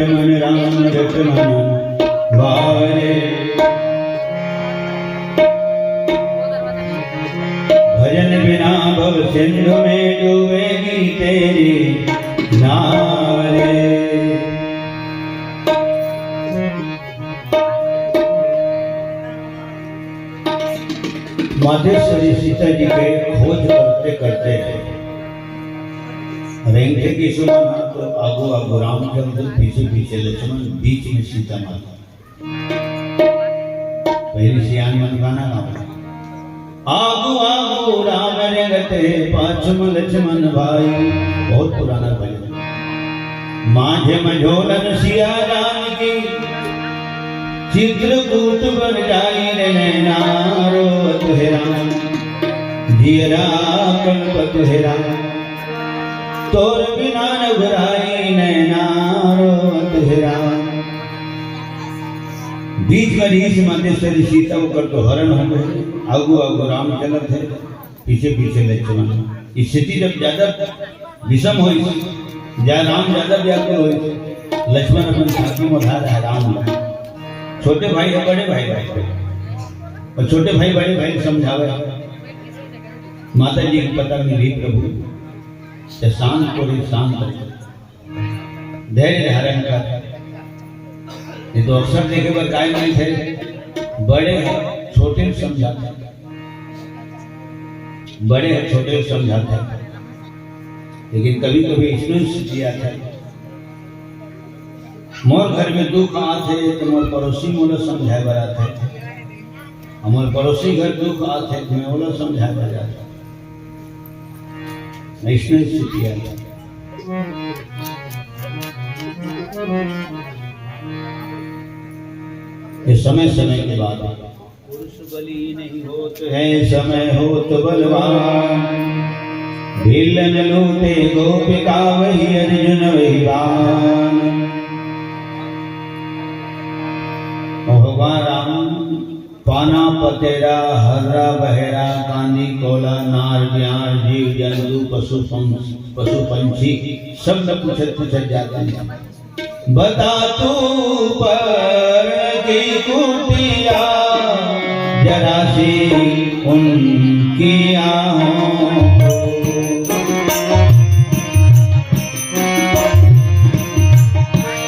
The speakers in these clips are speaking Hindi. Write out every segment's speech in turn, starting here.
मन राम जट मन वारे। भजन बिना भव सिंधु में डूबेगी तेरी नारे। माधेश्वरी सीता जी के खोज करते करते रेंगे की सुमन तो आगो आगो रामचंद्र, पीछे पीछे लक्ष्मण, बीच में सीता माता। पहली सियान मन गाना गाना। आगो आगो राम रेंगते पाछम लक्ष्मण भाई। बहुत पुराना भजन। माझे मझोलन सिया राम की चित्रकूट बन जाई रे नैनारो तुहरा। धीरा कणपत हेरा तोर बिना न घुराई नैनारो तुहरा। बीच में रीछ माधेश्वरी सीता कर तो हरण हो गए। आगू आगू रामचंद्र थे, पीछे पीछे लक्ष्मण। स्थिति जब ज्यादा विषम हुई, जहाँ राम ज्यादा व्याकुल हुई, लक्ष्मण अपन छाती में उठा रहा राम। छोटे भाई और बड़े भाई बैठे, और छोटे भाई बड़े भाई समझावे। माता जी को पता मिली प्रभु शांत को शांत धैर्य धारण कर। ये तो अक्सर देखे पर काय नहीं थे। बड़े हैं छोटे को समझाते, बड़े हैं छोटे को समझाते। लेकिन कभी कभी इसमें स्थिति आता है, मोर घर में दुख आते तो मोर पड़ोसी मोला समझाए बराते। हमारे पड़ोसी घर दुख आते तो मैं बोला समझाए बराते। इसमें स्थिति आई। ये समय समय के बाद पुरुष बली नहीं होत है, समय होत बलवान। भिलन लूटे गोपिका वही अर्जुन वही बाण। भगवान राम पाना पतेरा हर्रा बहेरा कांदी कोला नार ब्यार जीव जंतु पशु पंछी सब न पूछत जाते हैं। बता तू पर की कुटिया जरा सी उनकी आहों।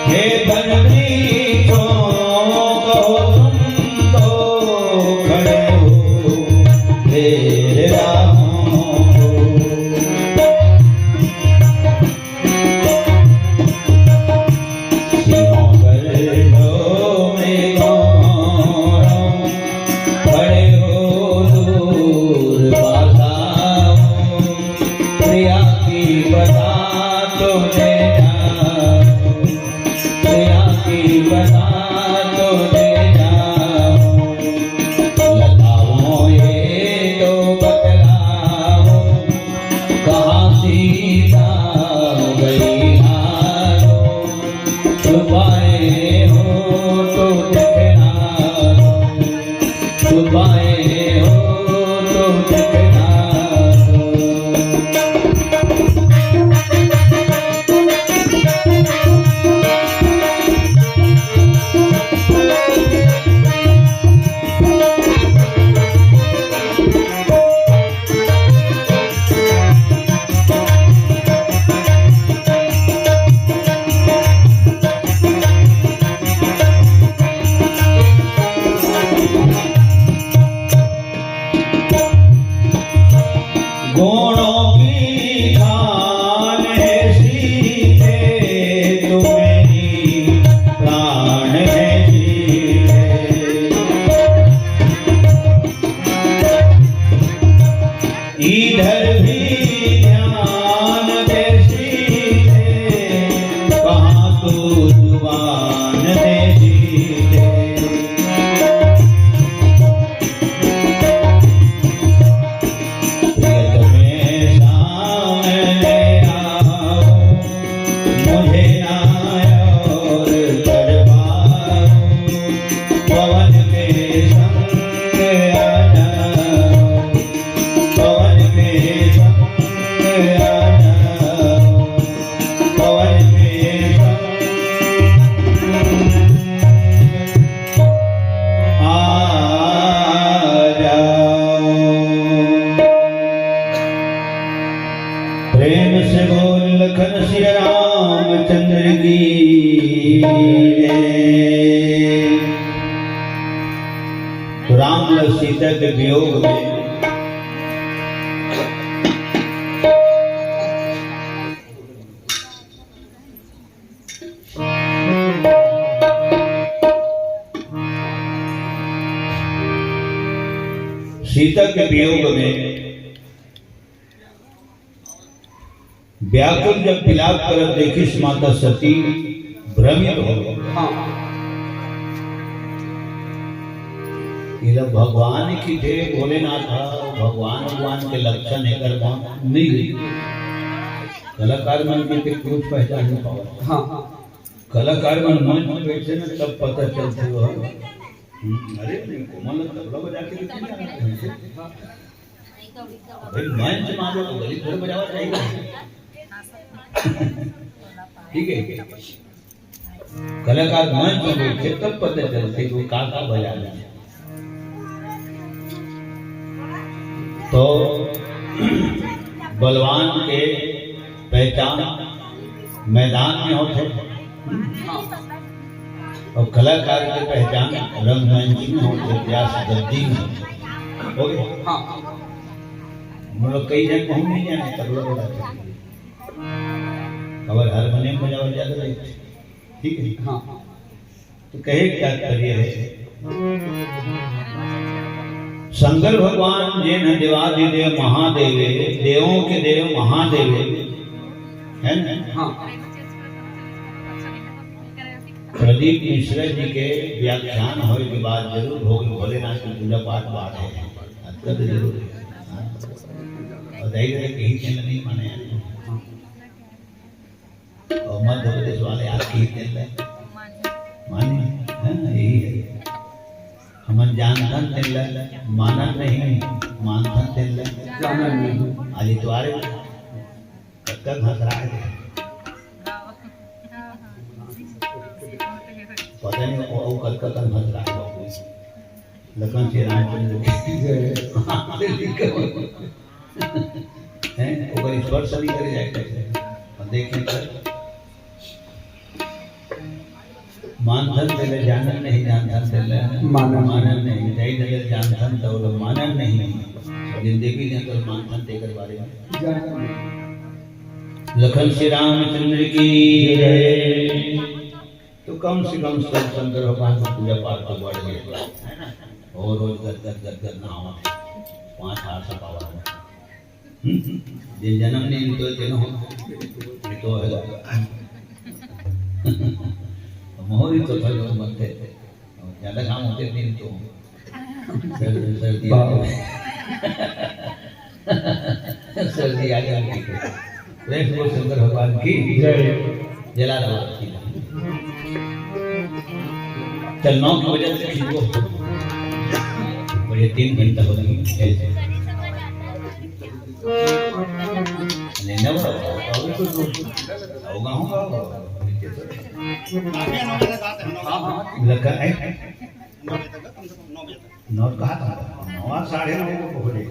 हे बनवृक्षों कहो तुम तो खड़े हो तेरे राहों। सिंहों गड्ढों में घोरों खड़े हो दूर बाधाओं। प्रिया की बता तो दे जाओ, प्रिया की बता तो दे जाओ। लताओं ये तो बतलाओ, कहाँ सीता गई हारो। छुपाए हो तो दिखला दो, छुपाए हो तो दिखला दो। तो राम और सीता के वियोग में सीता के वियोग में व्याकुल जब विलाप कर देखी माता सती भ्रमित हो गई। ये भगवान की थे भोलेनाथ भगवान के लक्षण है कर नहीं कलाकार मन के कुछ पहचान नहीं पाओ। हाँ कलाकार मन मन बैठे ना तब पता चलता है। अरे कोमल तबला बजा के भाई मंच मारो तो गली थोड़ा बजावा चाहिए। ठीक है कलाकार मंच में बैठे तब पता चलते कि वो का बजा रहे हैं। तो बलवान के पहचान मैदान में होते और कलाकार की पहचान रंगमंच में होते व्यास गद्दी में हो गए। हम लोग कई जगह पहुंच नहीं जाने तबला बजाते खबर हारमोनियम बजावा ज्यादा रहते। ठीक है हाँ तो कहे क्या करिए है शंकर भगवान जे न देवादिदेव महादेवे देवों के देव महादेवे है ना। हाँ प्रदीप मिश्रा जी के व्याख्यान होने के बाद जरूर भोग भोलेनाथ की पूजा पाठ बात है तो जरूर और धैर्य कहीं चैनल नहीं माने और मध्य प्रदेश वाले आपकी चैनल माने यही है। हमन जानथन तेल मानन नहीं मानथन तेल जानन नहीं। आज तुम्हारे कब तक हंस रहा है पता नहीं वो कलकत्ता में हंस रहा है लखन श्री रामचंद्र हैं ओकर ईश्वर सभी करे जाए और देखने पर मानधन तेले जानन नहीं जानधन तेले मानन नहीं जय तेले जानधन तो मानन नहीं जिंदगी ने तो मानधन तेकर बारे में लखन श्री रामचंद्र की जय। तो कम से कम सब शंकर भगवान की पूजा पाठ तो बढ़ गया है ना और रोज गद नहावा 5-8 पावा जिन जन्म नहीं तो तेनो तो है मोहरी तो फल बनते ज्यादा काम होते नहीं तो सर्दी आ गई। प्रेम बोल शंकर भगवान की जय जला रहा चल 9 की वजह से खींचो बड़े 3 घंटा हो गए ऐसे नहीं ना होगा लगा है 9 कहा था 9 9:30 को बोले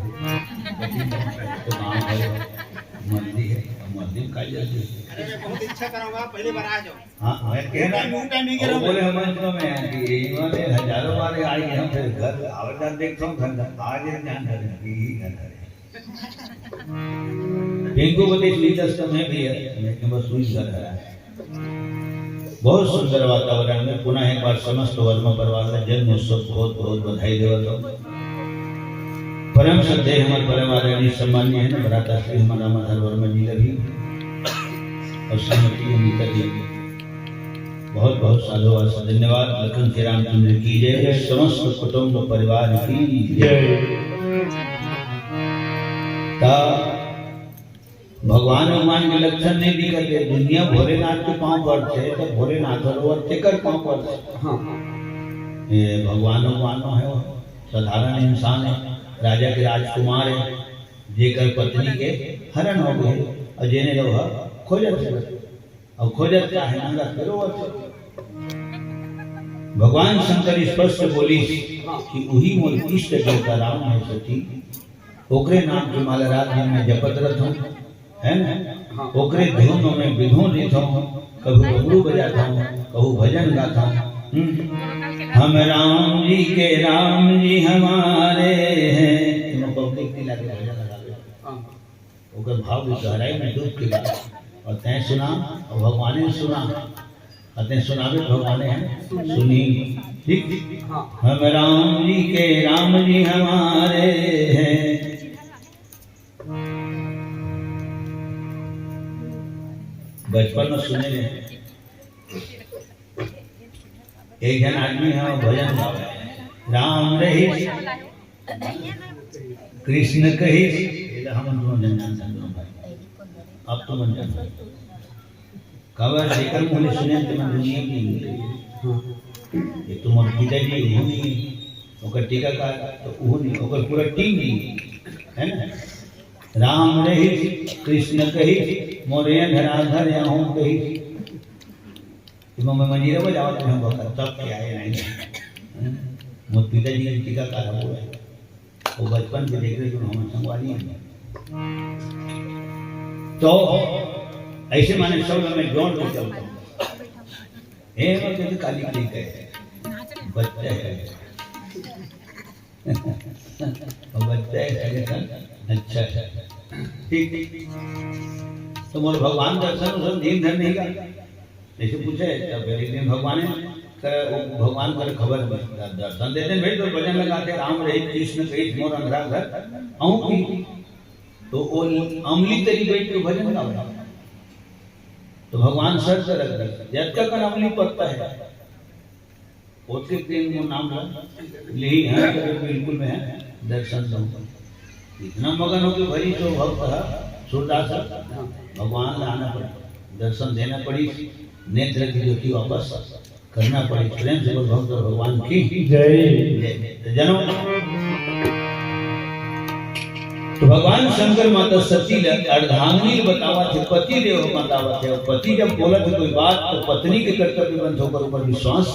तो गाँव है मंदिर है मंदिर का जल्दी अरे बहुत इच्छा करूंगा पहली बार आ जाओ। हाँ मैं कह रहा हूँ बोले हम में कि इन्होंने हजारों बार आई हम फिर घर आवाज देखता हूँ घर आज जान इनको बता लीडर्स में भी है बस वही घर है। बहुत सुंदर वातावरण में पुनः एक बार समस्त वर्मा परिवार में जन्म उत्सव बहुत बहुत बधाई देवा दो। परम श्रद्धेय हमारे परम आदरणीय सम्मान्य है ना भ्राता श्री हमारा रामाधर वर्मा जी का भी और श्रीमती अमिता जी बहुत बहुत साधुवाद से धन्यवाद। लखन श्री रामचंद्र की जय समस्त कुटुंब परिवार की जय। भगवान भगवान के लक्षण नहीं दिखते दुनिया भोलेनाथ के पांव पर थे तो भोलेनाथ और तेकर पांव पर थे। हाँ ये भगवान है साधारण इंसान है राजा के राजकुमार है जेकर पत्नी के हरण हो गए और जेने लोग खोजत क्या है ना भगवान शंकर स्पष्ट बोली कि वही मोर इष्ट देवता राम है सती ओकरे नाम के माला रात दिन में जपत रहता हूँ है ना ओकरे धुन में विधुन लेता हूँ कभी घुंघरू बजाता हूँ हम राम जी के राम जी हमारे हैं। पब्लिक की लागे भजन लगावे ओकर भाव भी गहराई में डूब के गा और तैं सुना और भगवान ने सुना और तैं सुनावे भगवान हैं सुनी। ठीक हम राम जी के राम जी हमारे हैं। बचपन में सुने ने एक जन आदमी है भजन गावे राम रही कृष्ण कही हम दोनों जन जान भाई अब तो मन जान कवर लेकर मुझे सुने तो मन दुनिया की ये तुम पिताजी वो नहीं ओकर टीका का तो वो नहीं ओकर पूरा टीम नहीं है ना। राम रही कृष्ण कही मोरे धराधर हूँ कही मैं मंजीरा बजावा तो हम बकर तब क्या है नहीं मोर पिताजी की टीका का वो है वो बचपन से देख रहे जो हम संगवाली हैं तो ऐसे माने सब में जोड़ के चलता हे मैं कहते काली काली कहे बच्चा है बच्चा है अच्छा ठीक तो मोर भगवान दर्शन सब दिन धर नहीं का जैसे पूछे एक दिन भगवान भगवान कर खबर दर्शन देते भाई तो भजन लगाते राम रही कृष्ण कही मोर अंधरा घर आऊं की तो वो अमली तेरी बैठ के भजन गा तो भगवान सर से रख दे जब तक अमली पड़ता है उसके दिन वो नाम यही है बिल्कुल में है दर्शन दो इतना मगन हो कि भरी तो भक्त सूरदास भगवान आना पड़ा दर्शन देना पड़ी नेत्र की ज्योति वापस करना पड़ी प्रेम से भक्त और भगवान की जय जनो। तो भगवान शंकर माता सती अर्धांगिनी बतावा थे पति देव बतावा थे और पति जब बोला थे कोई बात तो पत्नी के कर्तव्य बंध होकर ऊपर विश्वास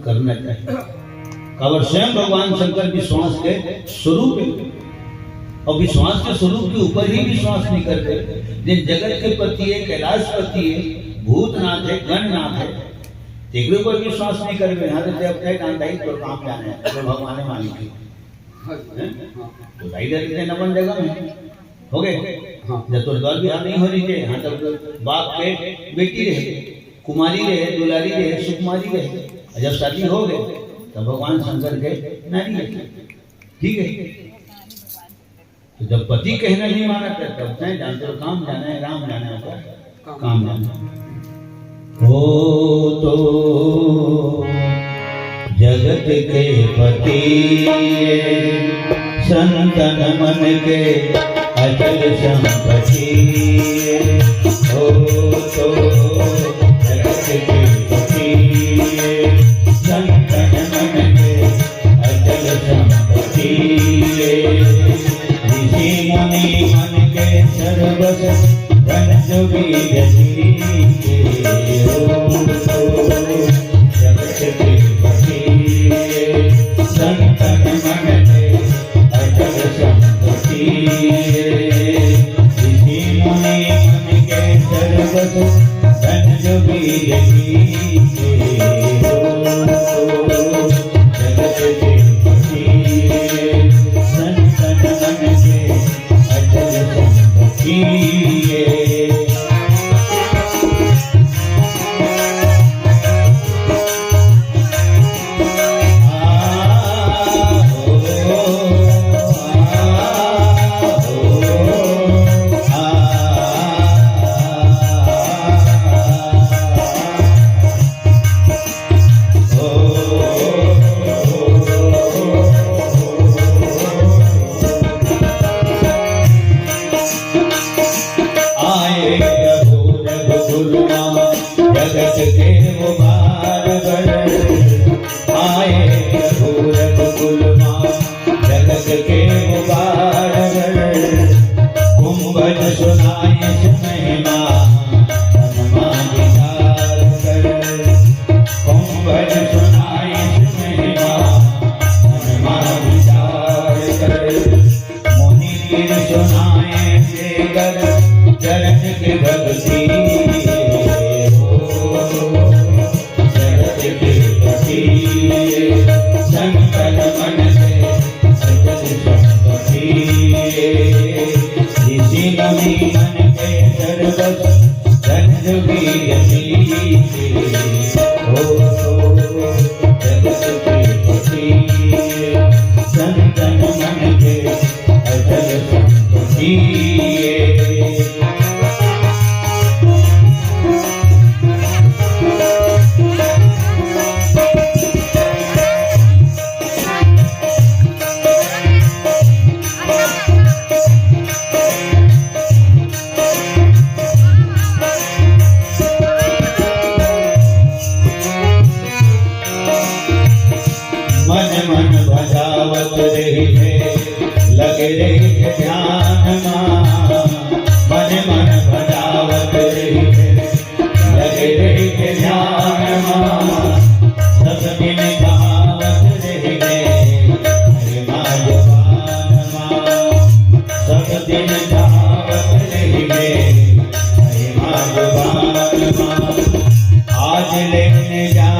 करना चाहिए। और स्वयं भगवान शंकर विश्वास के स्वरूप और विश्वास के स्वरूप के ऊपर ही विश्वास नहीं करते जिन जगत के पति है कैलाश पति है भूतनाथ है गणनाथ है तेरे ऊपर विश्वास नहीं करते यहाँ से अब कहे कांताई तो काम जाना है तो भगवान ने मालिक की तो भाई रहते नवन जगह में हो गए जब तो द्वार भी नहीं हो रही थे यहाँ तक बाप के बेटी रहे कुमारी रहे दुलारी रहे सुकुमारी रहे जब शादी हो गए तब भगवान शंकर के नारी रहे ठीक है। तो जब पति कहना नहीं माना तब तय जानते हो काम जाना है राम जाना है काम जाना हो तो जगत के पति संतन मन के अचल संपत्ति हो तो जगत के पति संतन मन के अचल संपत्ति ऋषि मुनि मन के सर्वस धन जोगी गति हो तो जगत के संतन मन के अचल संपत्ति ऋषि मुनि मन के सर्वस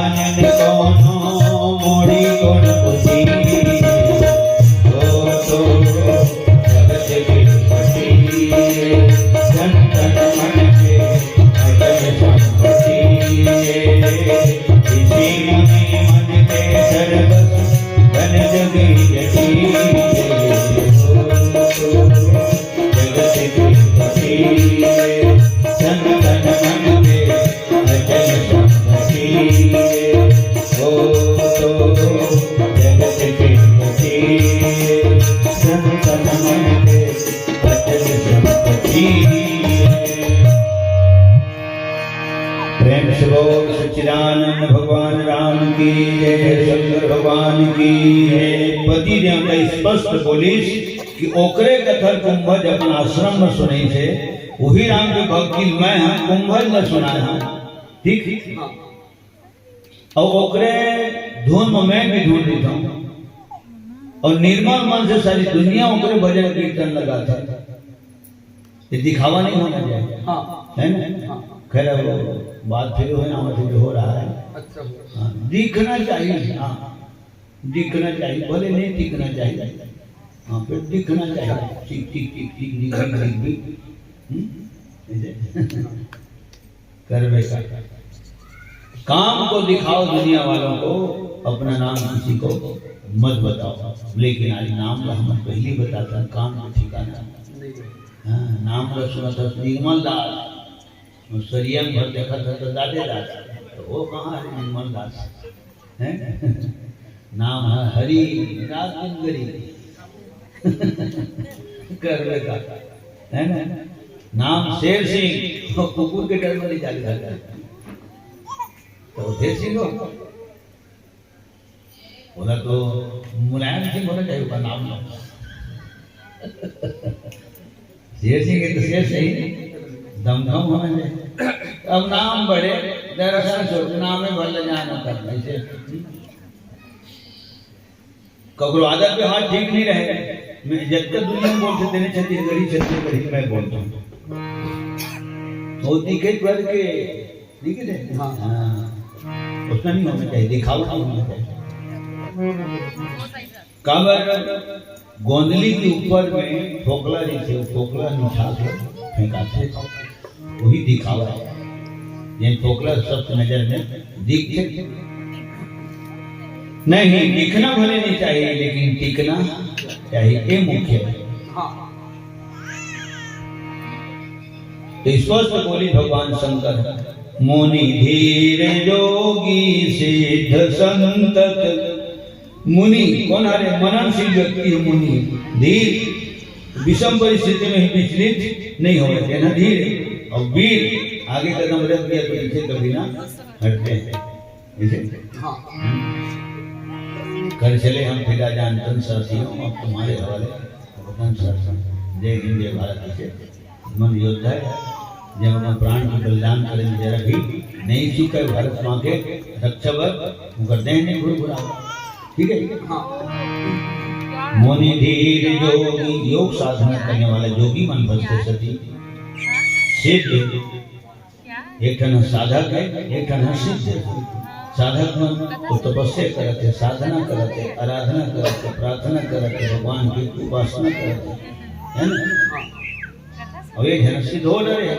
आनंद कोनो मोड़ी कोण पुछी तो जगत के पति धन धन मन के अजय संपत्ति इसी मुनि मन के सर्वस धन जगी जटी जगत के पति धन धन मन के अजय संपत्ति ओ तो जगत के पति धन धन मन के अजय संपत्ति। प्रेम से बोल सच्चिदानंद भगवान राम की जय, शंकर भगवान की जय। पति देवता स्पष्ट बोलिस कि ओकरे कथर कुंभज अपन आश्रम में सुने थे, वही राम के भक्ति मैं हम कुंभज में सुना है, ठीक। और ओकरे धुन में मैं भी ढूंढ लेता हूँ और निर्मल मन से सारी दुनिया ओकरे भजन कीर्तन लगाता है। ये दिखावा नहीं होना चाहिए, है ना। खैर वो बात फिर है ना, मतलब हो रहा है। अच्छा, हाँ, दिखना चाहिए, हाँ दिखना चाहिए, भले नहीं दिखना चाहिए, हाँ फिर दिखना चाहिए, ठीक ठीक ठीक ठीक करवे का काम को दिखाओ दुनिया वालों को, अपना नाम किसी को मत बताओ। लेकिन आज नाम का हम पहले बताता, काम को ठिकाना। हाँ, नाम का सुना था निर्मल दास, सरिया में भर देखा था तो दादे दास, तो वो कहाँ है निर्मल दास है। नाम है हरि राजगरी करवे का, है ना। नाम शेर सिंह, तो कुकुर के डर में नहीं जाता है, तो शेर सिंह हो बोला तो मुलायम सिंह होना चाहिए उसका नाम। शेर सिंह के तो शेर सही दमखम होना चाहिए। अब नाम बढ़े दरअसल सोच नाम में भले जाना करना, ऐसे ककरो आदत पे हाथ ठीक नहीं रहे। मैं जब तक दुनिया में बोलते तेरे छत्तीसगढ़ी मैं बोलता हूँ तो दिखे भर के ठीक है। हाँ उसका नहीं होना चाहिए, दिखावा नहीं होना चाहिए। काबर गोंदली के ऊपर में ठोकला जैसे ठोकला निछा के फेंकाते, वही दिखावा है। ये ठोकला सब नजर में दिखते नहीं, दिखना भले नहीं चाहिए लेकिन टिकना चाहिए, ये मुख्य है। तो स्पष्ट बोली भगवान शंकर, मुनि धीर जोगी सिद्ध संतत। मुनि कौन है? मननशील व्यक्ति है मुनि। धीर विषम परिस्थिति में विचलित नहीं हो रहे ना, धीर और वीर आगे कदम रख दिया तो पीछे कभी ना हटते हैं। कर चले हम फिदा जान तन साथियों, अब तुम्हारे हवाले वतन सरसम। जय हिंद जय भारत से मन योद्धा है, जब हम प्राण की बलिदान करेंगे जरा भी नहीं चुका भारत माँ के रक्षा वर करते हैं नहीं घुरा, ठीक है। मुनि धीर योगी, योग साधना करने वाला योगी मन भजते सती। सिद्ध एक ठन साधक है, एक ठन सिद्ध। साधक मन तो तपस्या करते, साधना करते, आराधना करते, प्रार्थना करते, भगवान की उपासना करते, है ना। और एक जन सिद्ध हो रहे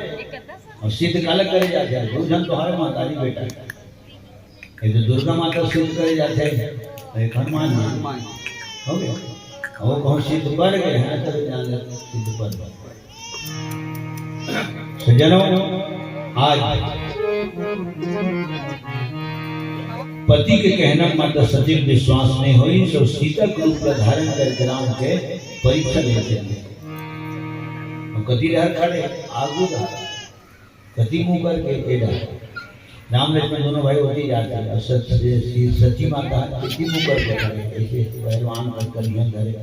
और सिद्ध काल करे जाते हैं। दो जन तो हर माता जी बेटा, एक तो दुर्गा माता सिद्ध करे जाते हैं, एक हनुमान हो गया। वो कौन सिद्ध पर गए हैं तो सिद्ध पर। सज्जनों, आज पति के कहना मात्र सचिव विश्वास नहीं हुई, सो सीता के रूप का धारण करके राम के परीक्षा लेते हैं। कति रह खड़े आगू कति मुंह करके एडा राम लक्ष्मण दोनों भाई होती जाते हैं। सची माता कति मुंह करके खड़े, ऐसे पहलवान कर नियम धरे।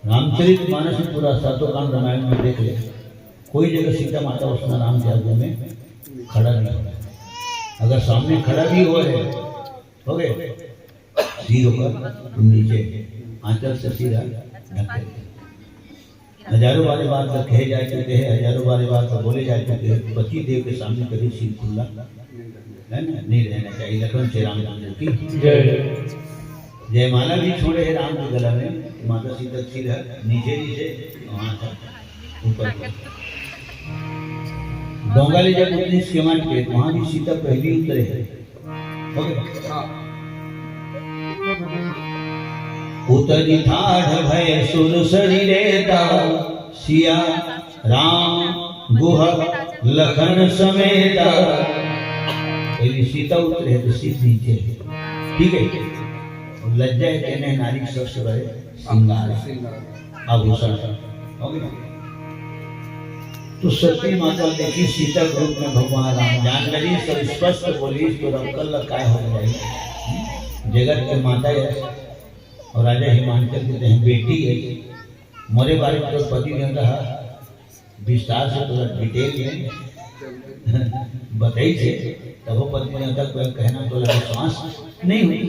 रामचरित मानस में पूरा सातों कांड रामायण में देख ले, कोई जगह सीता माता उसमें राम के आगे में खड़ा नहीं होता। अगर सामने खड़ा भी हो गए सिर होकर नीचे आंचल से सीधा ढके। हजारों बारे बात तो कहे जा चुके हैं, हजारों बारे बात तो बोले जा चुके हैं। पति देव के सामने कभी सिर खुला है ना, नहीं रहना चाहिए। लखन श्री रामचंद्र की जय जयमाला भी छोड़े है राम के गला में, माता सीता सीधा नीचे नीचे वहां तक ऊपर तक। डोंगाली जब उतनी स्कीमन के वहां भी सीता पहली उतरे है। ओके, उतरी ठाढ़ भय सुर शरीरे सिया राम गुह लखन समेता। पहली सीता उतरे तो सीत नीचे है, ठीक है। लज्जा कहने नारी सबसे बड़े श्रृंगार आभूषण। तो सती माता देखी सीता के रूप में भगवान राम जान लगी, सब स्पष्ट बोली तो रमकल काय हो जाएगी। जगत के माता है और राजा हिमांचल कहते हैं बेटी है। मोरे बारे में तो पति ने कहा विस्तार से थोड़ा डिटेल में बताई थे, तब वो पति ने तक कहना तो विश्वास नहीं हुई।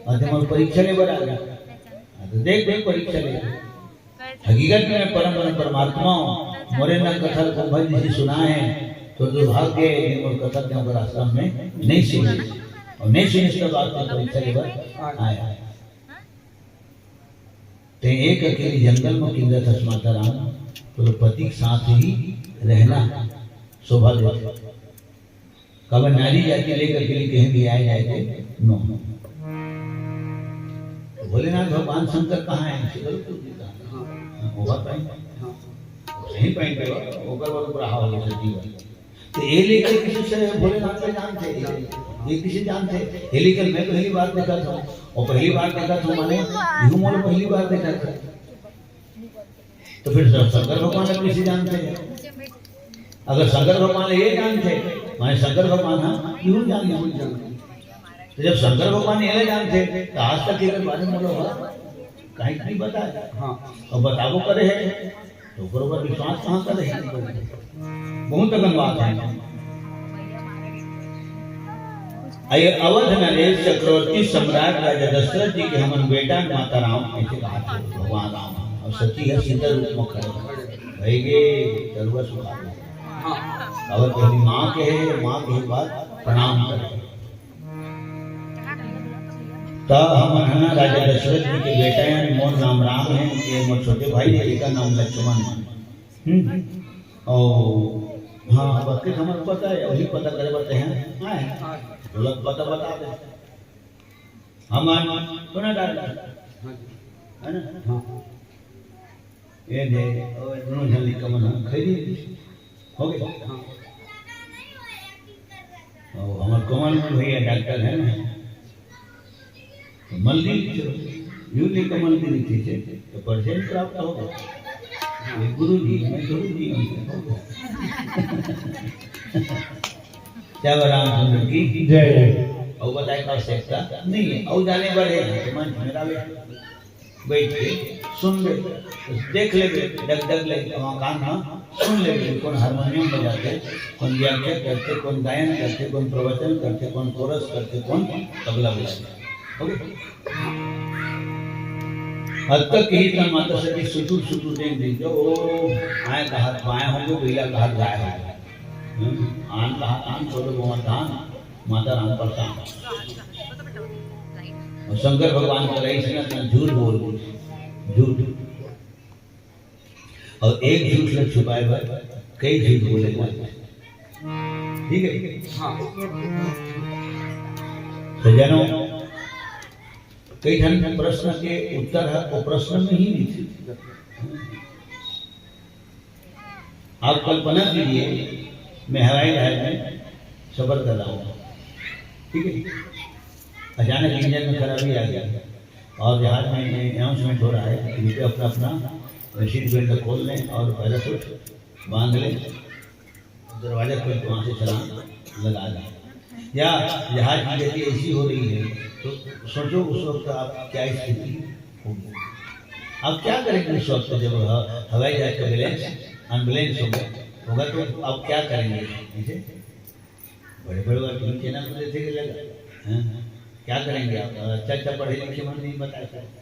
और परीक्षा ले बड़ा गया तो देख देख परीक्षा ले। हकीकत में परम परमात्मा मोरे न कथा को भाई जी सुना है तो दुर्भाग्य और कथा के ऊपर आश्रम में नहीं सुनी और नहीं सुनी इसका बात में परीक्षा ले आया। ते एक अकेले जंगल में किंदा था माता राम तो पति के साथ ही रहना शोभा देते। कब नारी जाति लेकर के लिए कहीं भी आए जाए नो। भोलेनाथ भगवान शंकर कहाँ है? नहीं पहनते तो ये लेकर किसी से भोलेनाथ को जानते, ये किसी जानते। ये लेकर मैं पहली बार देखा था और पहली बार देखा था माने यूं मोल पहली बार देखा था। तो फिर शंकर भगवान किसी जानते हैं। अगर शंकर भगवान ये जानते माने शंकर भगवान हाँ यूं जानते। तो जब शंकर भगवान ये जानते तो आज तक ये बारे में बोलो कहीं नहीं बताया। हाँ और बताओ करे है तो बरोबर विश्वास कहाँ करे है। बहुत अगन बात है। आइए अवध नरेश चक्रवर्ती सम्राट राजा दशरथ जी के हमन बेटा माता राम ऐसे कहा था भगवान राम और सच्ची है सीता रूप में खड़े भैगे तरुआ सुखा। और पहली माँ के बाद प्रणाम करे। हमन राजा दशरथ जी के बेटा हैं, मोर नाम राम है, उनके मोर छोटे भाई है, एक नाम लक्ष्मण है। और हाँ बाकी हमें पता है, वही पता करे बताते हैं ढोलक पता बता दे हम सुना डाल है ना। हाँ ये दे और दोनों जल्दी कमन हम खरीदी हो गए। और हमारे कमल भैया डॉक्टर है ना मल्ली यूली कमल की रीति से तो परसेंट प्राप्त होगा। गुरु जी मैं गुरु जी क्या रामचंद्र की जय और बताए का आवश्यकता नहीं है। और जाने वाले मन मेरा बैठ के सुन ले देख ले डग डग ले वहाँ कान हाँ सुन ले। कौन हारमोनियम बजाते, कौन व्याख्या करते, कौन गायन करते, कौन प्रवचन करते, कौन कोरस करते, कौन तबला बजाते। हद तक ही तन माता सती सुतुर सुतुर देख दी जो आए का हाथ बाएं होंगे बेला का हाथ गाय होंगे आन का हाथ आन छोड़ो वो धान माता राम प्रसाद। और शंकर भगवान का रईस ना झूठ बोल झूठ और एक झूठ लग छुपाए भाई कई झूठ बोलेगा। ठीक है हाँ सज्जनों कई ढंग प्रश्न के उत्तर है वो प्रश्न में ही नहीं। आप कल्पना कीजिए मैं हवाई जहाज में सफर कर रहा हूँ, ठीक है। अचानक इंजन में खराबी आ गया और जहाज में अनाउंसमेंट हो रहा है कि अपना अपना सीट बेल्ट खोल लें और पैराशूट बांध लें, दरवाजा खोल वहाँ से चलान लगा दें। या जहाज की गति ऐसी हो रही है तो सोचो उस वक्त आप क्या स्थिति होगी, आप क्या करेंगे उस वक्त जब हवाई जहाज का बैलेंस अनबैलेंस होगा तो आप क्या करेंगे। ऐसे बड़े बड़े टीवी चैनल पर देखे लगा क्या करेंगे आप। अच्छा अच्छा पढ़े लिखे मन नहीं बता सकते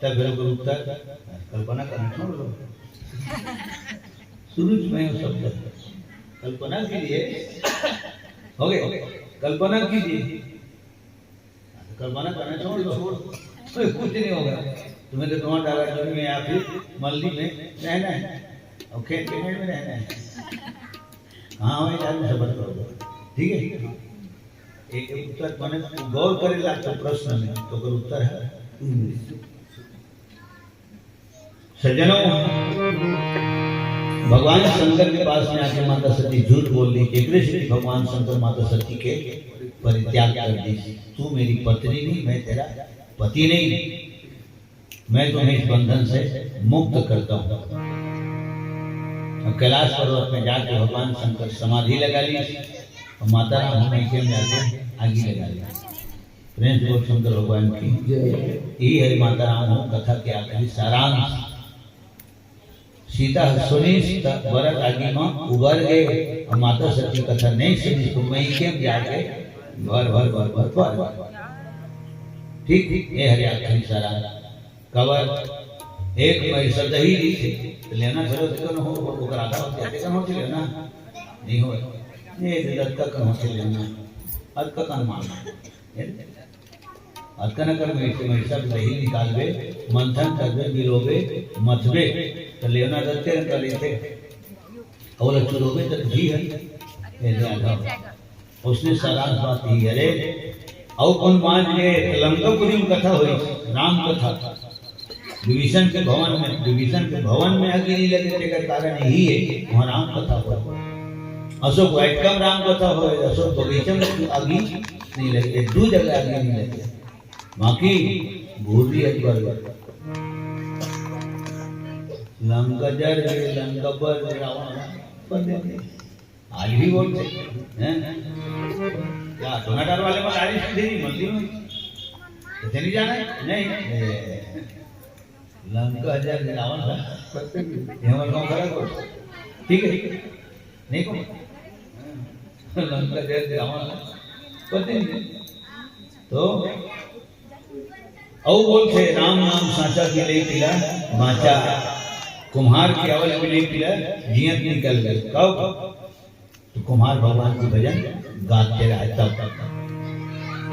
तब बिल्कुल उत्तर कल्पना करना छोड़ दो। शुरू में शब्द कल्पना के लिए हो गए? कल्पना कीजिए, कल्पना करना छोड़ दो, कुछ नहीं होगा। तुम्हें तो तुम्हारा डाला में या फिर मल्ली में रहना है और खेत में रहना है। हाँ वही जाने से करो, ठीक है। एक उत्तर माने गौर करेगा तो प्रश्न में तो अगर उत्तर है सज्जनों, भगवान शंकर के पास में आके माता सती झूठ बोल दी कि कृष्ण भगवान शंकर माता सती के परित्याग कर दी। तू मेरी पत्नी नहीं, मैं तेरा पति नहीं, मैं तुम्हें इस बंधन से मुक्त करता हूँ। कैलाश पर्वत में जाके भगवान शंकर समाधि लगा ली और माता राम हमें जाके आगे लगा लिया। प्रेम से शंकर भगवान की यही है माता राम कथा के आखिरी सारांश। सीता सुनी भरत आगे में उबर गए और माता सती कथा नहीं सुनी तो मैं केम जाके भर भर भर भर भर ठीक ठीक ये हरे आखिरी सारांश कवर एक पैसा दही दी थी तो लेना चलो तो हो ओकर आधा होते कन होते लेना नहीं हो ये दत्त का कन होते लेना अद का कन मारना अद का न कर में सब दही निकालबे मंथन करबे बिलोबे मथबे तो लेना दत्ते कर लेते और चुरोबे तो घी है ये आधा उसने सारांश बात ही अरे और कौन मान ले लंकापुरी में कथा हुई राम कथा विभीषण के भवन में अग्नि नहीं लगे का कारण यही है वहाँ राम कथा हो। अशोक वाइटकम राम कथा हो, अशोक बगीचे में अग्नि नहीं लगे, दो जगह अग्नि नहीं लगे। बाकी भूरी अकबर लंका जर लंका पर रावण आज भी बोलते हैं क्या सोनाटार वाले में आज नहीं मंदिर में इतने नहीं जाना नहीं लंका हजार रावण था हमारे गाँव खड़ा को ठीक है नहीं को लंका हजार रावण पता नहीं तो औ बोलते राम नाम साचा के लिए पिला माचा कुम्हार की अवल के लिए पिला जियत निकल गए कब तो कुम्हार भगवान की भजन गाते रहे तब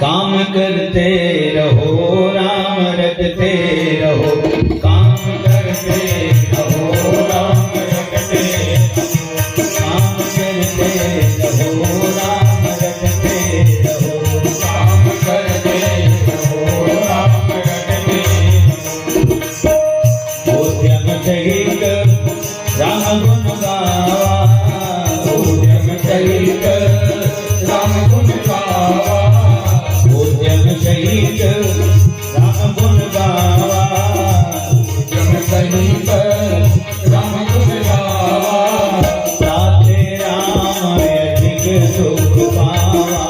काम करते रहो राम रटते रहो काम करते रहो राम रटते काम करते रहो राम रटते रहो काम करते रहो राम रटते उद्यम सहित राम गुण गावा उद्यम सहित राम गुण गावा उद्यम सहित राम गुण गावा उद्यम सहित राम गुण गावा ताते राम अधिक सुख पावा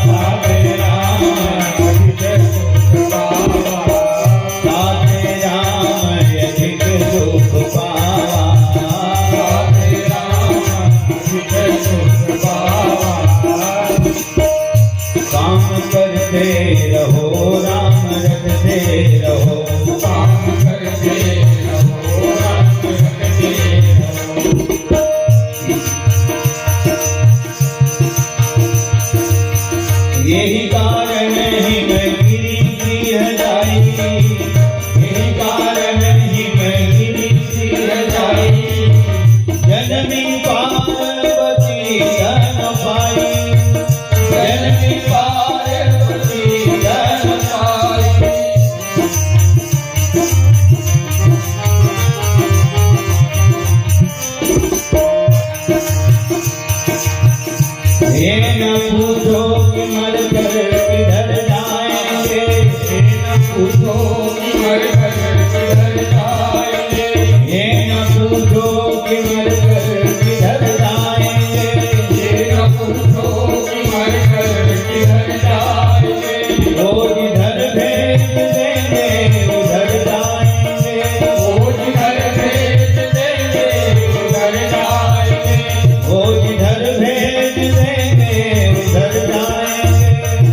ताते राम अधिक सुख पावा ताते राम अधिक सुख पावा ताते राम अधिक सुख पावा काम करते रहो राम रटते रहो काम करते रहो राम रटते रहो यही कारण ही मैं गिरी की हजाई यही कारण ही मैं गिरी की हजाई जननी पार्वती धन पाई जननी पार्वती धन पाई ये न पूछो कि मर कर किधर जाएंगे ये न पूछो कि मर कर किधर जाएंगे ये न पूछो कि मर कर किधर जाएंगे ये न पूछो कि मर कर किधर जाएंगे वो जिधर भेज देंगे उधर जाएंगे वो जिधर भेज देंगे उधर जाएंगे वो जिधर भेज देंगे उधर जाएंगे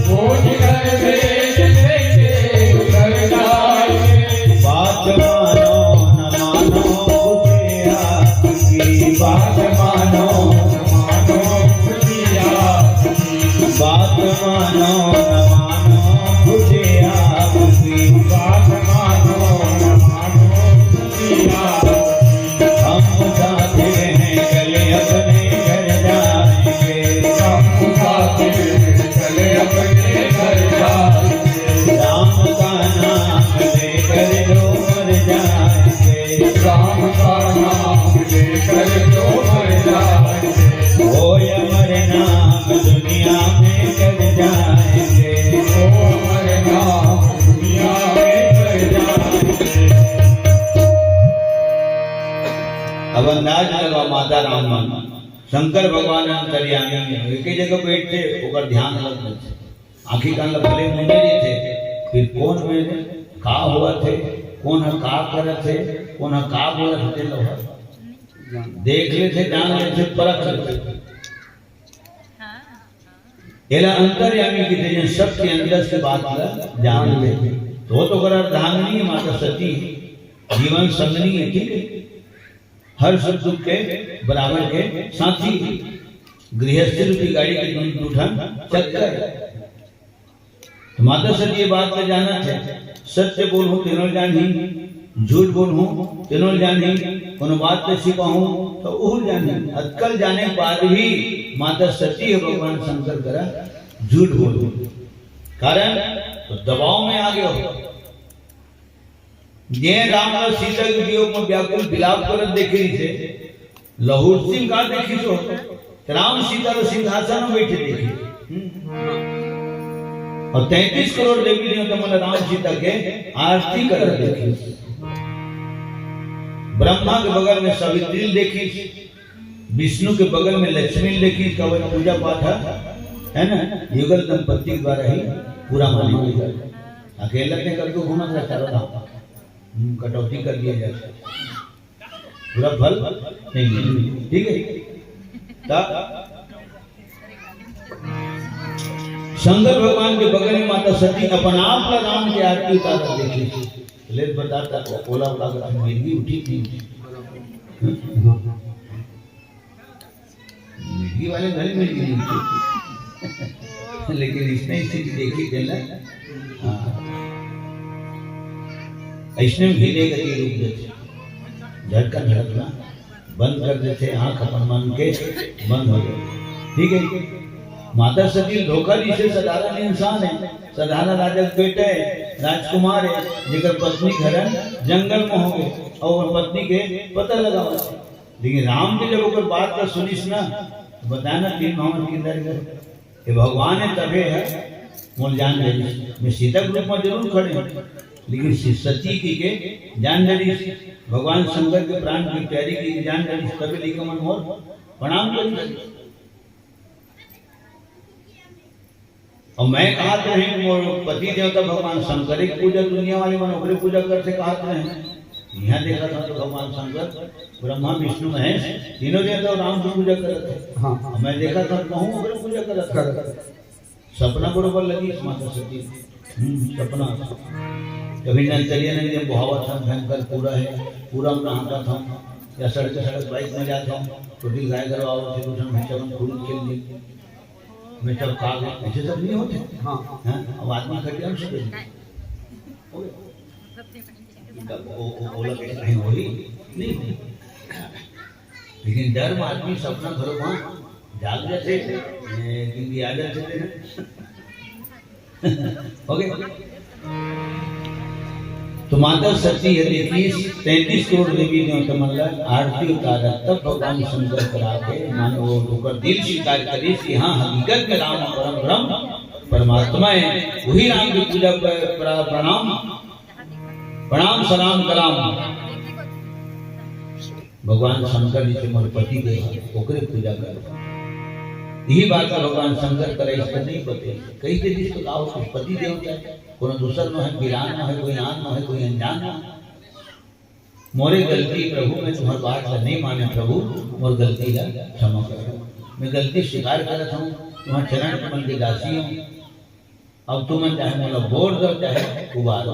वो जिधर भेज देंगे उधर जाएंगे बात मानो न मानो खुशियाँ की बात मानो न मानो खुशियाँ मानो न मानो मुझे आपकी बात मानो न मानो मुझे आपकी। हम मुसाफिर हैं चले अपने घर जाएंगे, हम मुसाफिर हैं चले अपने घर जाएंगे। राम का नाम लेकर जो मर जाएंगे, राम का नाम लेकर जो मर जाएंगे। वो अमर नाम दुनिया में कर जाएंगे, वो अमर नाम दुनिया में कर जाएंगे। अब अंदाज लगा माता राम शंकर भगवान अंतर्यामी एक ही जगह बैठते ओकर ध्यान लगते थे। आखिर कान भले मुंडरी थे, फिर कौन में का हुआ थे, कौन का करत थे, कौन का बोलत थे, लोग देख लेते, जान लेते, परख लेते। एला अंतर्यामी की थे सबके अंदर से बात जान लेते। तो कर अर्धांगिनी माता सती जीवन संगनी है, ठीक है, हर सुख दुख के बराबर के साथी, गृहस्थी रूपी गाड़ी की दूठन चक्कर। माता सती ये बात पे जाना थे, सत्य बोलूं तेनों जानी, झूठ बोलूं तेनों जानी, कोनो बात पे छिपाऊं तो उहु जानी। अक्कल जाने के बाद भी माता सती है भगवान शंकर करा झूठ बोलूं, कारण तो दबाव में आ गया हो। जे राम और सीता के वियोग में व्याकुल विलाप करत देखे थे, लहूर सिंह का देखी तो राम सीता रो सिंहासन में बैठे देखी, और 33 करोड़ देवी ने तो मतलब राम सीता के आरती कर देखी। ब्रह्मा के बगल में सावित्री देखी, विष्णु के बगल में लक्ष्मी देखी, कवच पूजा पाठ है ना, युगल दंपति के द्वारा ही पूरा मानी गई। अकेला ने करके घूमत रहा चारों धाम, कटौती कर दिया जाए, पूरा फल नहीं मिले, ठीक है। शंकर भगवान के बगल में माता सती अपना आप राम की आरती उतार देखी, ले बताता ओला ओला कर मिर्गी उठी थी, मिर्गी वाले घर में मिर्गी नहीं उठी, लेकिन इसने स्थिति देखी थे ना, ऐसने हिले गति रूप देते, झटका झटकना बंद कर देते, आंख अपन मन के बंद हो गए, ठीक है। माता सती धोखा से साधारण इंसान है, साधारण राजा के बेटे है, राजकुमार है, जेकर पत्नी घरन जंगल में हो गए और पत्नी के पता लगा। लेकिन राम के जब ओकर बात का सुनिस ना, बताना 3 मोहम्मद के अंदर ये भगवान है तबे है मोल जान ले। मैं सीता के रूप में जरूर खड़े, लेकिन सती की के जान डरी, भगवान शंकर के प्राण की प्यारी की जान डरी, तबे लिखा मन मोर प्रणाम करी। और मैं कहत रहे मोर पति देवता भगवान शंकर की पूजा दुनिया वाले मन ओकरे पूजा करते कहत रहे। यहाँ देखा था तो भगवान शंकर ब्रह्मा विष्णु महेश तीनों देवता राम की पूजा करते थे। हाँ, मैं देखा था कहूँ ओकरे पूजा करत। सपना बरोबर लगी इस माता सती, सपना कभी नंतरिया बुहावा था, भयंकर पूरा है, पूरा में नहाता था, या सड़क सड़क बाइक में जाता हूँ तो भी गाय गरवा थे, फूल खेल लिए में सब काग ऐसे सब नहीं होते। हाँ, अब आदमी खटिया से नहीं वही नहीं, लेकिन डर में आदमी सपना घरों वहाँ जाग जाते क्योंकि आ जाते थे। ओके, तो माता सती है देखिए 33 करोड़ देवी ने मतलब आरती उतारा, तब भगवान शंकर करा के माने वो होकर दिल स्वीकार करे कि हाँ हकीकत में राम परम ब्रह्म परमात्मा है, वही राम की पूजा प्रणाम प्रणाम सलाम कलाम। भगवान शंकर जी से मोर पति देव ओकरे पूजा कर, यही बात का भगवान शंकर करे, इसको नहीं पते कई के जिसको लाओ पति देवता है, कोनो दूसर न है, वीरान न है, कोई आन न है, कोई अनजान न है। मोरे गलती प्रभु मैं तुम्हारी बात का नहीं माने प्रभु, मोर गलती का क्षमा करो, मैं गलती स्वीकार करता हूँ, तुम्हारे चरण कमल के दासी हूँ। अब तुम चाहे मोला बोर दो चाहे उबार,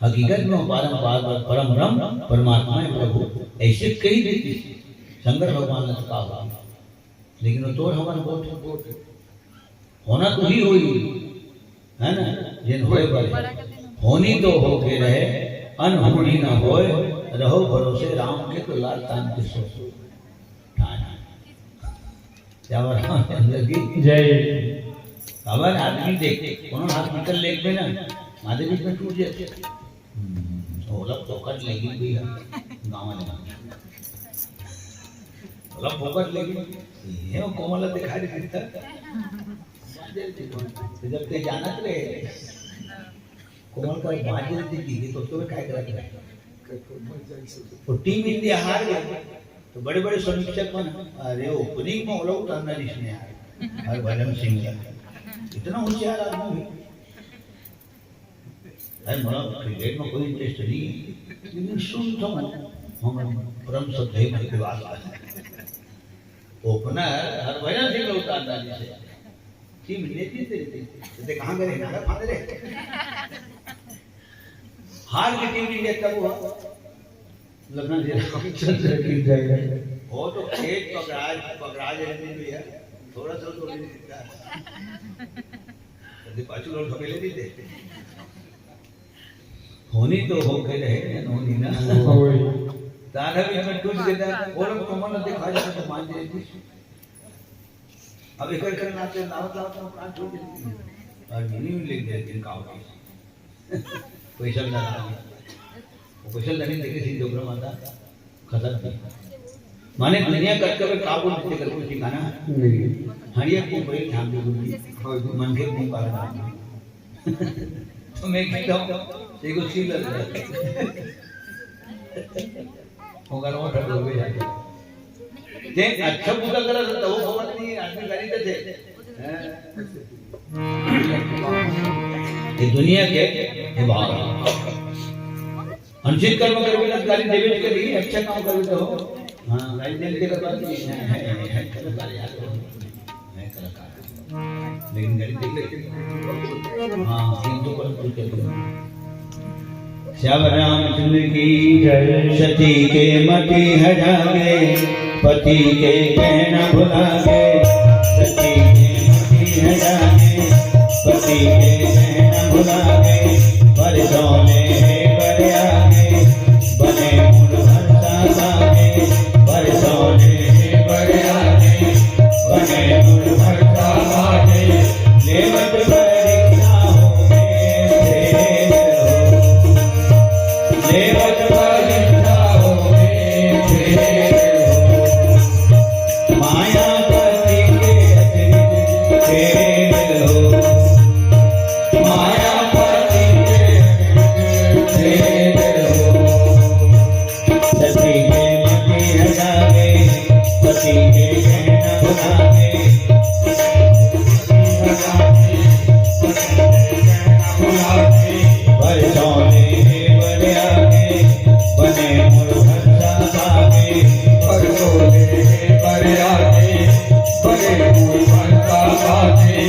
हकीकत में परम ब्रह्म परमात्मा है प्रभु, ऐसे कही देती शंकर भगवान ने कहा, लेकिन वो तोड़ हमारा बोट होना तो ही हुई है ना, जिन होए पर होनी तो हो के रहे, अनहोनी ना होए, रहो भरोसे राम के तो लाल तान के सो त्यावर लगी जय खबर आदमी देख कोनो हाथ निकल ले पे ना माथे बीच में टूट जाते ओला पोकट लेगी भैया गांव में ओला पोकट लेगी ये कोमल दिखाई देता जब ते जानत रे कोमल का बाजे दी तो तुम्हें काय करत रहे तो टीम इंडिया हार गई तो बड़े बड़े समीक्षक मन अरे ओपनिंग में ओला उतारना जिसने यार हरभजन सिंह इतना होशियार आदमी है मला क्रिकेट में कोई इंटरेस्ट नहीं लेकिन सुनता हूँ हम परम श्रद्धेय मन की बात ओपनर हरभजन सिंह को उतारना जिसे टीम लेती थे कहाँ गए नागा फाड़ रहे हार की टीम इंडिया कब हुआ लखनऊ जिला चंद्र की जय वो तो खेत पकड़ाज रहने भी है थोड़ा सा तो नहीं दिखता यदि पांच लोग ठोकेले नहीं देते होनी तो हो के रहे होनी ना तारा भी हमें टूट देता वो लोग कमल दिखा जाते तो मान जाएगी अब एक करना आते नावत लावत में प्राण छोड़ देती और मिनी में लिख देते हैं काव पैसा ना पैसा नहीं देखे सी डोगरा माता खतर थी माने दुनिया करके वे काबू नहीं करके सिखाना हरिया को बड़ी ध्यान दे दूंगी मन के नहीं पाला तो मैं कहता हूँ देखो सील लग रहा होगा ना उठा दो गया जे अच्छा पूजा करा तो वो खबर नहीं आदमी गाड़ी थे ये दुनिया के भाव अनुचित कर्म करके गाली देवे के लिए अच्छा काम कर तो हां गाली देने के बाद है गाली यार मैं कलाकार लेकिन गाली देख ले हां हिंदू पर पूछ के श्याम रामचंद्र की जय सती के मति हजागे पति के कहना भुला गए सती के मति हजागे पति के कहना भुला गए पर सोने बड़े आगे बने मुड़ भरता सागे पर सोने बड़े आगे बने मुड़ भरता सागे लेवत परीक्षा हो लेवत परीक्षा हो माया पति के अतिरिक्त हो माया पति के सती के मति हटावे पति के कहना भुलावे पर सोने बड़े आगे बने मुड़ भरता सागे पर सोने पर आगे बड़े मुड़ भरता सागे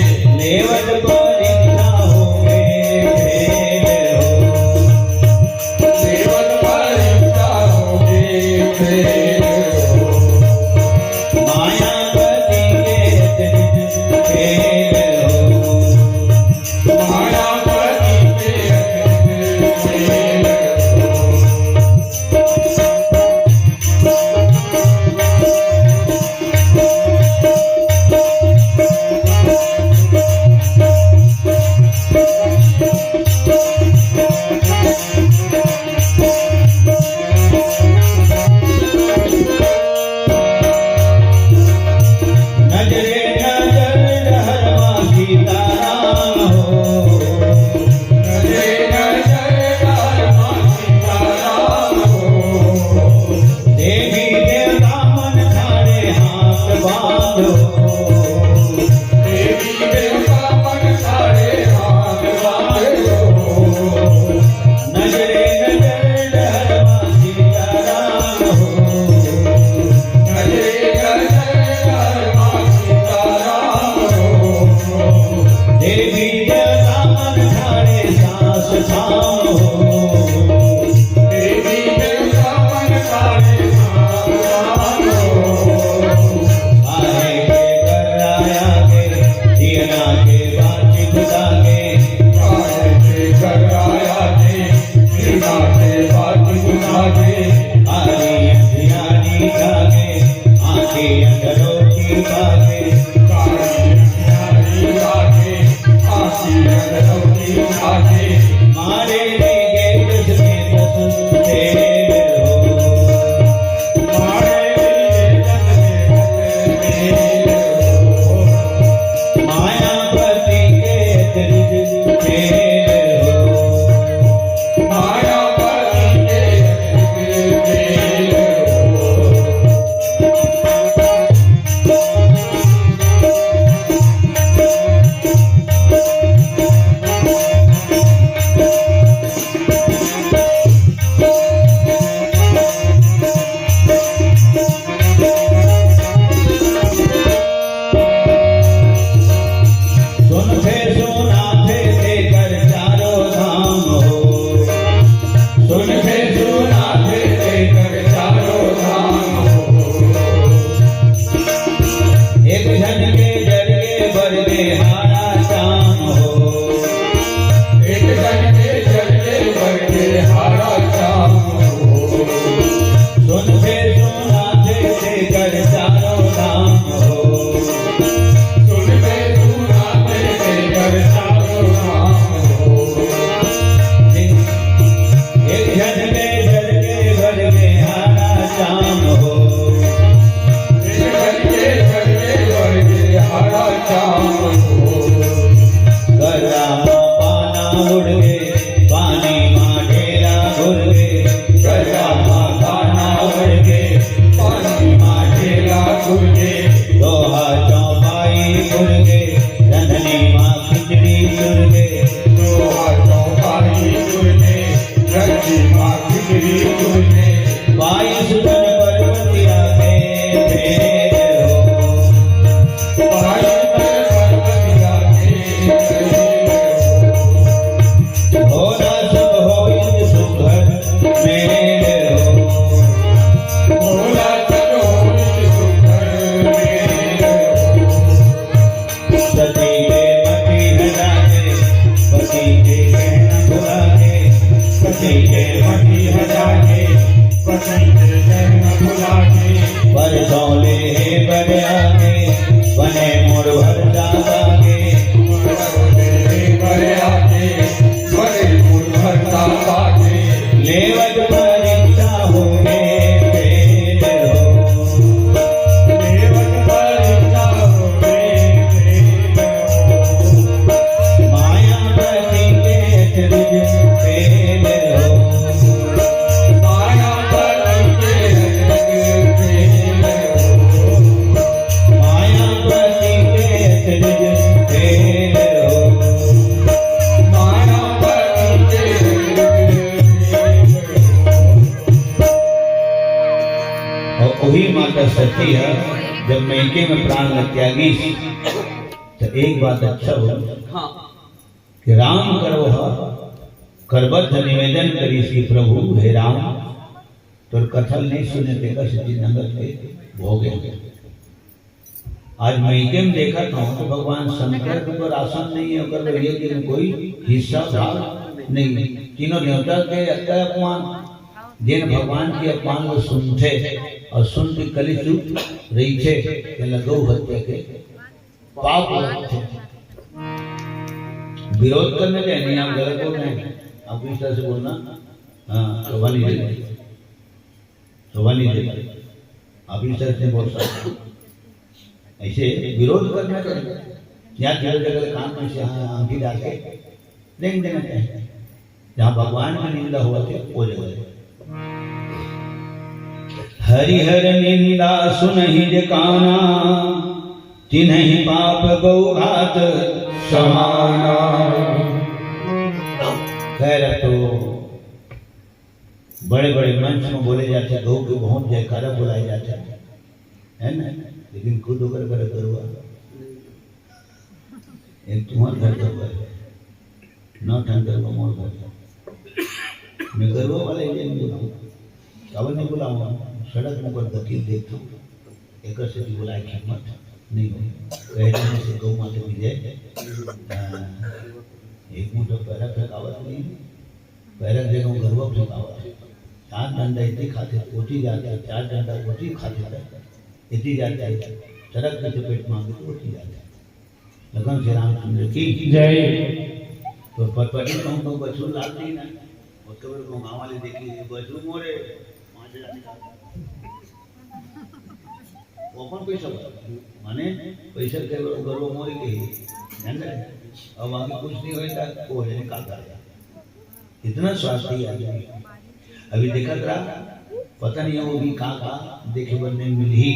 सती है जब मैके में प्राण न त्यागी तो एक बात अच्छा हो हाँ कि राम करो करबद्ध निवेदन करी श्री प्रभु हे राम तो कथल नहीं सुने देगा सती नंगर के भोगे। आज मैके में देखा था तो भगवान शंकर के ऊपर आसन नहीं है अगर भैया के कोई हिस्सा भाग नहीं तीनों देवता के अत्य अपमान जिन भगवान के अपमान को सुनते और सुन के कली चुप रही थे कि लगो हत्या के पाप थे विरोध करने के नहीं आप गलत बोल रहे हैं आप इस तरह से बोलना हाँ शोभा नहीं देते शोभा नहीं देते आप इस तरह से बोल सकते ऐसे विरोध करना चाहिए या धीरे धीरे काम में से आंधी डाल के देख देना चाहिए जहाँ भगवान की निंदा हुआ थे वो जगह हरिहर निंदा सुनहि जे काना तिन्हि पाप गौघात समाना। खैर तो बड़े बड़े मंच में बोले जाते गौ के बहुत जयकारा बुलाए जाते है ना लेकिन खुद होकर कर करुआ एक तुम्हारा घर करुआ न ठंड कर मोर घर मैं करुआ वाले नहीं बुलाऊँ कावल नहीं बुलाऊंगा सड़क में पर गति देखता हूँ एक से भी बुलाए हिम्मत नहीं हो कहने से गौ माता मिल जाए एक मुठो पैरा फेंकावत नहीं पैरा देखो गरबा फेंकावत चार डंडा इतनी खाते पोती जाते चार डंडा पोती खाते इतनी जाते सड़क पे पेट मांगे तो पोती जाते लगन श्री रामचंद्र की जय। तो पटपटी कहूँ तो बच्चों लाल नहीं ना उसके बाद को गाँव वाले देखी बच्चों मोरे वो कौन पैसा माने पैसा के गरबा मोरे के ध्यान रहे अब आगे कुछ नहीं होता वो है निकाल कर इतना स्वास्थ्य आदमी अभी देखा रहा पता नहीं वो भी कहाँ देखे बनने मिली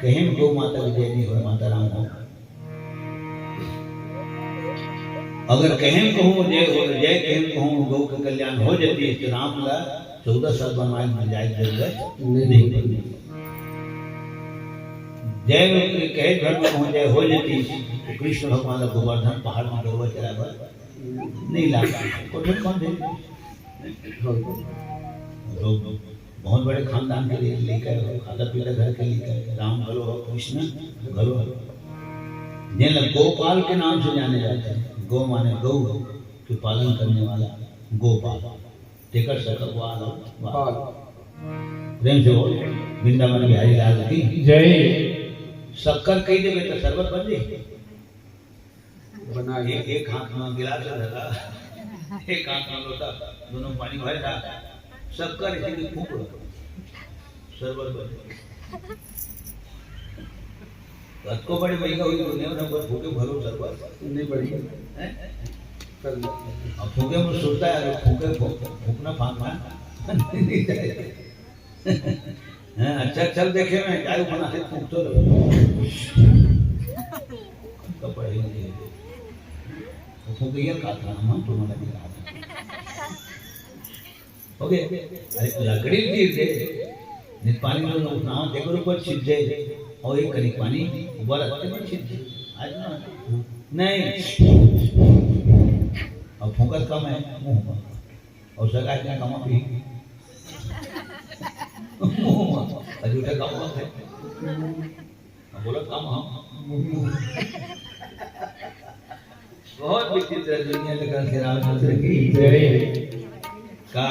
कहीं गौ माता की जय नहीं हो माता राम हो अगर कहीं कहूँ जय हो जय कहीं कहूँ गौ का कल्याण हो जाती है तो राम का 14 साल बनवाए मिल जाए जरूरत नहीं पड़ती जय कहे घर में कहूँ जय हो जाती तो कृष्ण भगवान का गोवर्धन पहाड़ में गरुआ चला नहीं लाता कठिन कौन दे लोग बहुत बड़े खानदान के लिए लेकर खाता पीता घर के लेकर राम भलो हो कृष्ण भलो हो जिन गोपाल के नाम से जाने जाते हैं गौ माने गौ के पालन करने वाला गोपाल टेकर सकवाल प्रेम से बोल वृंदावन बिहारी लाल की जय। शक्कर कही देवे तो शरबत बन जाए बना एक हाथ में गिलास रखा एक हाथ में लोटा दोनों पानी भर रहा शक्कर इसी फूक शरबत बन रात को बड़ी महंगा हुई दुनिया में नंबर फूके भरो शरबत नहीं बढ़िया अब फूके में सोचता है फूके फूकना फांकना अच्छा चल देखे मैं क्या बना है फूक तो कपड़े फूके ये खाता हम तुम्हारा भी खाता ओके लकड़ी दी दे नित पानी में उठना देखो ऊपर छिप जाए और एक करी पानी ऊपर रखते में छिप जाए आज ना नहीं अब फोकस कम है मुंह में और सगा क्या कमा भी मुंह में अजूठा कम है बोलो कम हम बहुत विचित्र दुनिया लगा के रामचंद्र की जय का